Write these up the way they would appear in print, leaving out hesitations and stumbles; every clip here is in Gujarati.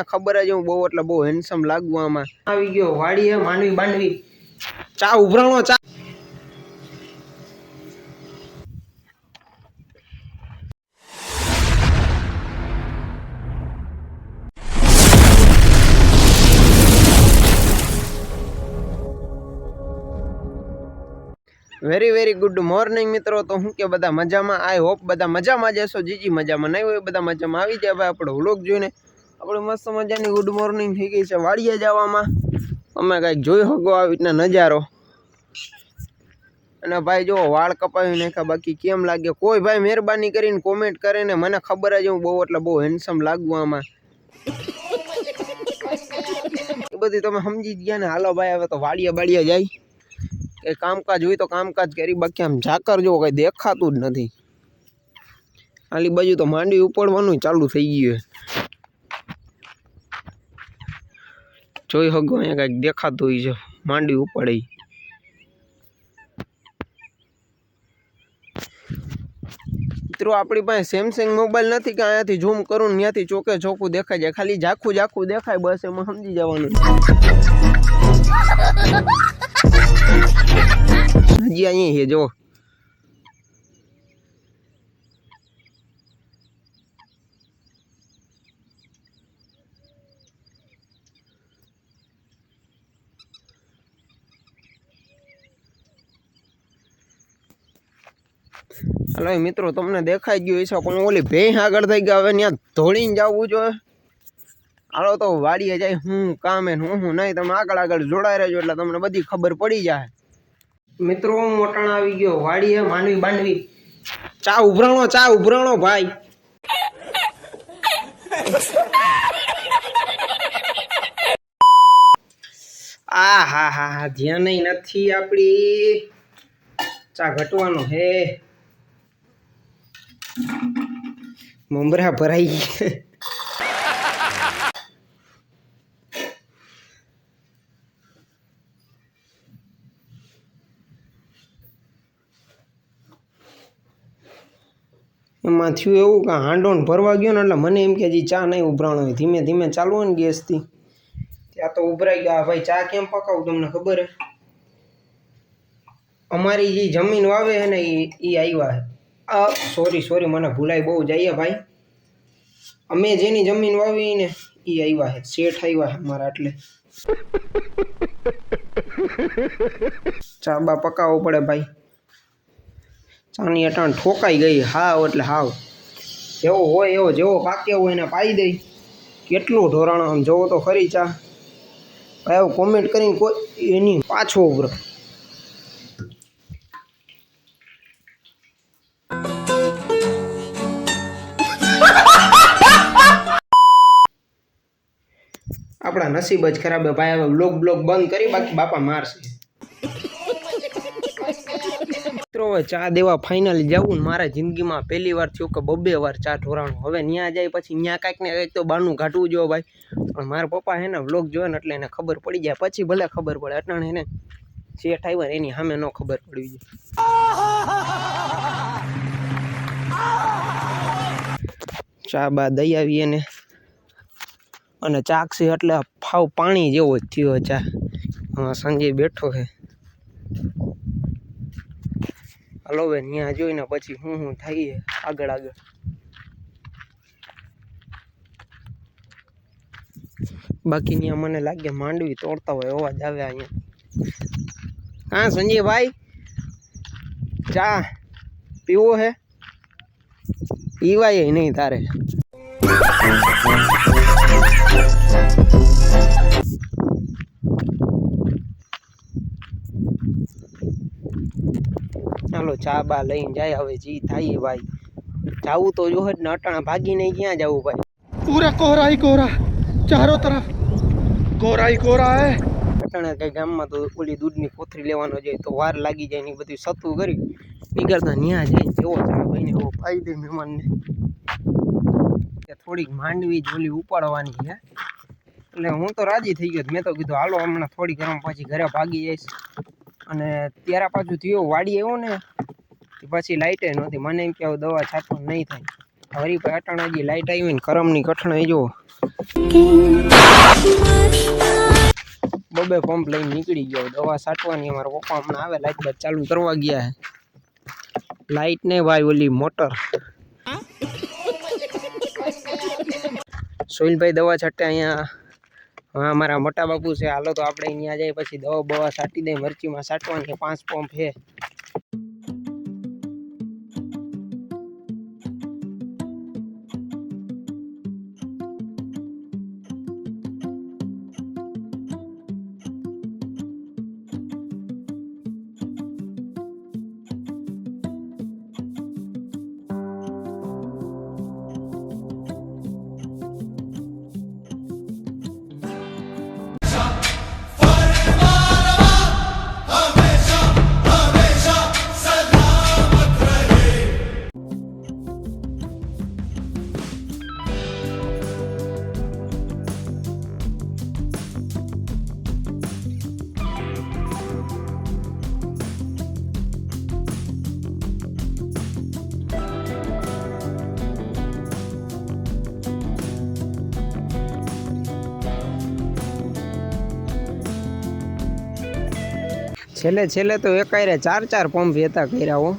ખબર જ હું બહુ એટલે બહુ હેન્ડસમ લાગવું આમાં. આવી ગયો વાડીએ માંડવી બાંડવી. ચા ઉભરાણો ચા. વેરી ગુડ મોર્નિંગ મિત્રો. તો હું કે બધા મજામાં? આઈ હોપ બધા મજામાં જ હશો. જીજી મજામાં નહીં હોય બધા મજામાં આવી જાય ભાઈ. આપણો વ્લોગ જોઈને આપણે મસ્ત મજાની ગુડ મોર્નિંગ થઈ ગઈ છે વાડીએ જવામાં. અમે કાંઈક જોઈ શકો આવી રીતના નજારો. અને ભાઈ જો વાળ કપાવી નાખ્યા. બાકી કેમ લાગે કોઈ ભાઈ મહેરબાની કરીને કોમેન્ટ કરે ને. મને ખબર જ હું બહુ એટલે બહુ હેન્ડસમ લાગવું આમાં. એ બધી તમે સમજી ગયા ને. હાલો ભાઈ હવે તો વાડીએ બાડીએ જાય. એ કામકાજ હોય તો કામકાજ કરી. બાકી આમ ઝાકર જો કઈ દેખાતું જ નથી. આલી બાજુ તો માંડવી ઉપાડવાનું ચાલુ થઈ ગયું. જોઈ હગો અહીંયા કઈક દેખાતું હોય છે માંડવી ઉપાડે. મિત્રો આપણી પાસે સેમસંગ મોબાઈલ નથી કે અહીંયાથી ઝૂમ કરું ને ત્યાંથી ચોકે ચોખ્ખું દેખાઈ જાય. ખાલી ઝાખું દેખાય બસ એમાં સમજી જવાનું. હજી અહીંયા છે જો. હલો મિત્રો તમને દેખાઈ ગયું છે પણ ઓલી ભેંસ આગળ થઈ ગયા. હવે ત્યાં ધોળીને જવું જોઈએ. હાલો તો વાડીએ જાય હું કામ હું નહીં. તમે આગળ જોડાઈ રહેજો એટલે તમને બધી ખબર પડી જાય. મિત્રો મોટાણ આવી ગયો વાડીએ માંડવી બાંડવી. ચા ઉભરાણો ભાઈ. હા ધ્યાન નથી આપડી. ચા ઘટવાનો હે. મમરા ભરાઈ ગયા. એમાં થયું એવું કે હાંડો ભરવા ગયો ને એટલે મને એમ કે હજી ચા નહીં ઉભરાણો હોય. ધીમે ધીમે ચાલુ હોય ને ગેસથી ત્યાં તો ઉભરાઈ ગયા. ભાઈ ચા કેમ પકાવું તમને ખબર હે? અમારી જે જમીન વાવે છે ને એ આવ્યા છે. સોરી મને ભૂલાઈ બહુ જઈએ ભાઈ. અમે જેની જમીન વાવી ને એ આવ્યા છે. શેઠ આવ્યા છે અમારા. એટલે ચા બા પકાવવો પડે ભાઈ. ચાની અટાણ ઠોકાઈ ગઈ હાવ એટલે હાવ. જેવો હોય એવો જેવો પાકે હોય એને પાઈ દઈ. કેટલું ઢોરાણો આમ જોવો તો ખરી ચા. ભાઈ કોમેન્ટ કરીને કોઈ એની પાછો ઉભરો. આપણા નસીબ જ ખરાબ હે ભાઈ. હવે બ્લોગ બંધ કરી બાકી બાપા મારશે. મિત્રો હવે ચા દેવા ફાઇનલી જવું. મારા જિંદગીમાં પહેલી વાર થયું કે 2 વાર ચા ઢોરાણું. હવે ત્યાં જાય પછી ત્યાં કાંઈક ને કંઈક તો બાનું ઘાટવું જો ભાઈ. પણ મારા પપ્પા હે ને વ્લોગ જોવે ને એટલે એને ખબર પડી જાય. પછી ભલે ખબર પડે. અટાણે એને શેઠ આવ્યા એની સામે ન ખબર પડી જાય. ચા બા દઈ આવી એને. અને ચાકસી એટલે ફાવ પાણી જેવો જ થયો ચા. હા સંજય બેઠો છે. હલો હવે ત્યાં જોઈને પછી હું થાય આગળ. બાકી ત્યાં મને લાગે માંડવી તોડતા હોય અવાજ આવે અહીંયા. હા સંજયભાઈ ચા પીવો હે? પીવાય નહીં તારે. ચાલો ચા બા લઈને જાય. હવે જી થાય ભાઈ. જાવું તો જો જ ને. અટાણા ભાગી નહીં ક્યાં જવું ભાઈ. पूरा कोहरा ही कोहरा चारों तरफ कोहरा ही कोहरा है. અટાણા કઈ ગામમાં તો ઓલી દૂધની કોથરી લેવાનો જાય તો વાર લાગી જાય ને બધું સતું કરી નીકળતા ન્યા જાય. જેવો ચા ભાઈને એવો પાઈ દે મહેમાનને. થોડીક માંડવી જ ઓલી ઉપાડવાની છે એટલે હું તો રાજી થઈ ગયો. મેં તો કીધું હાલો હમણાં થોડી ગરમ પછી ઘરે ભાગી જઈશ. અને ત્યારે પાછું થયું વાડી આવ્યો ને પછી લાઇટે નહોતી. મને એમ કે દવા છાંટવાનું નહીં થાય. હરી ભાઈ અટાણા જે લાઇટ આવી ને કરમની કઠણ જો બબે પંપ લઈને નીકળી ગયો દવા છાંટવાની. અમારા પપ્પા હમણાં આવે લાઈટ બાદ ચાલુ કરવા ગયા. લાઈટ ને ભાઈ ઓલી મોટર. સોહિલભાઈ દવા છાંટે અહીંયા. હા અમારા મોટા બાપુ છે. હાલો તો આપણે અહીંયા જઈએ પછી દવા બવા છાંટી દઈએ. મરચીમાં છાંટવાની 5 પંપ છે. છેલ્લે તો એકાયરે 4 પંપ વેતા કર્યા હો.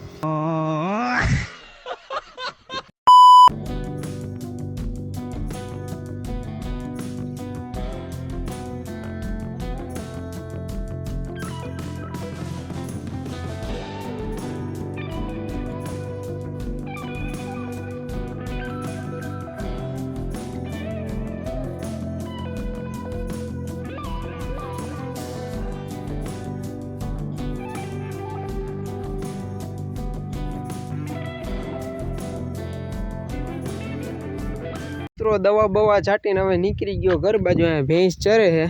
મિત્રો દવા બવા છાંટીને હવે નીકળી ગયો ઘર બાજુ. અહીંયા ભેંસ ચરે છે.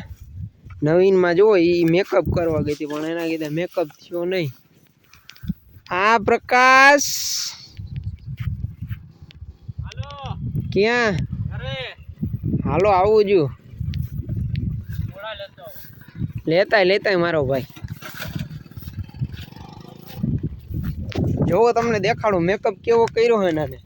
નવીનમાં જો એ મેકઅપ કરવા ગઈ હતી પણ એના કીધે મેકઅપ થયો નહીં. આ પ્રકાશ ક્યાં હાલો આવું છું. લેતાય મારો ભાઈ. જોવો તમને દેખાડો મેકઅપ કેવો કર્યો હોય નાને.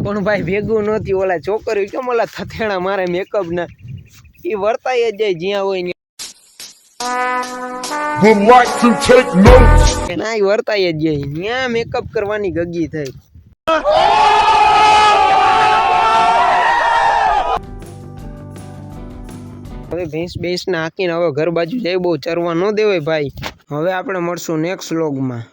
પણ ભાઈ ભેગું નહોતી. ઓલા છોકરી કેમ ઓલા થથેણા મારે મેકઅપ ના એ વર્તાય જ જાય જ્યાં હોય ના વર્તાય જ જાય ત્યાં મેકઅપ કરવાની ગગી થઈ. હવે ભેંસ ને હાકીને હવે ઘર બાજુ જાય. બહુ ચરવા ન દેવાય ભાઈ. હવે આપણે મળશું નેક્સ્ટ વ્લોગમાં.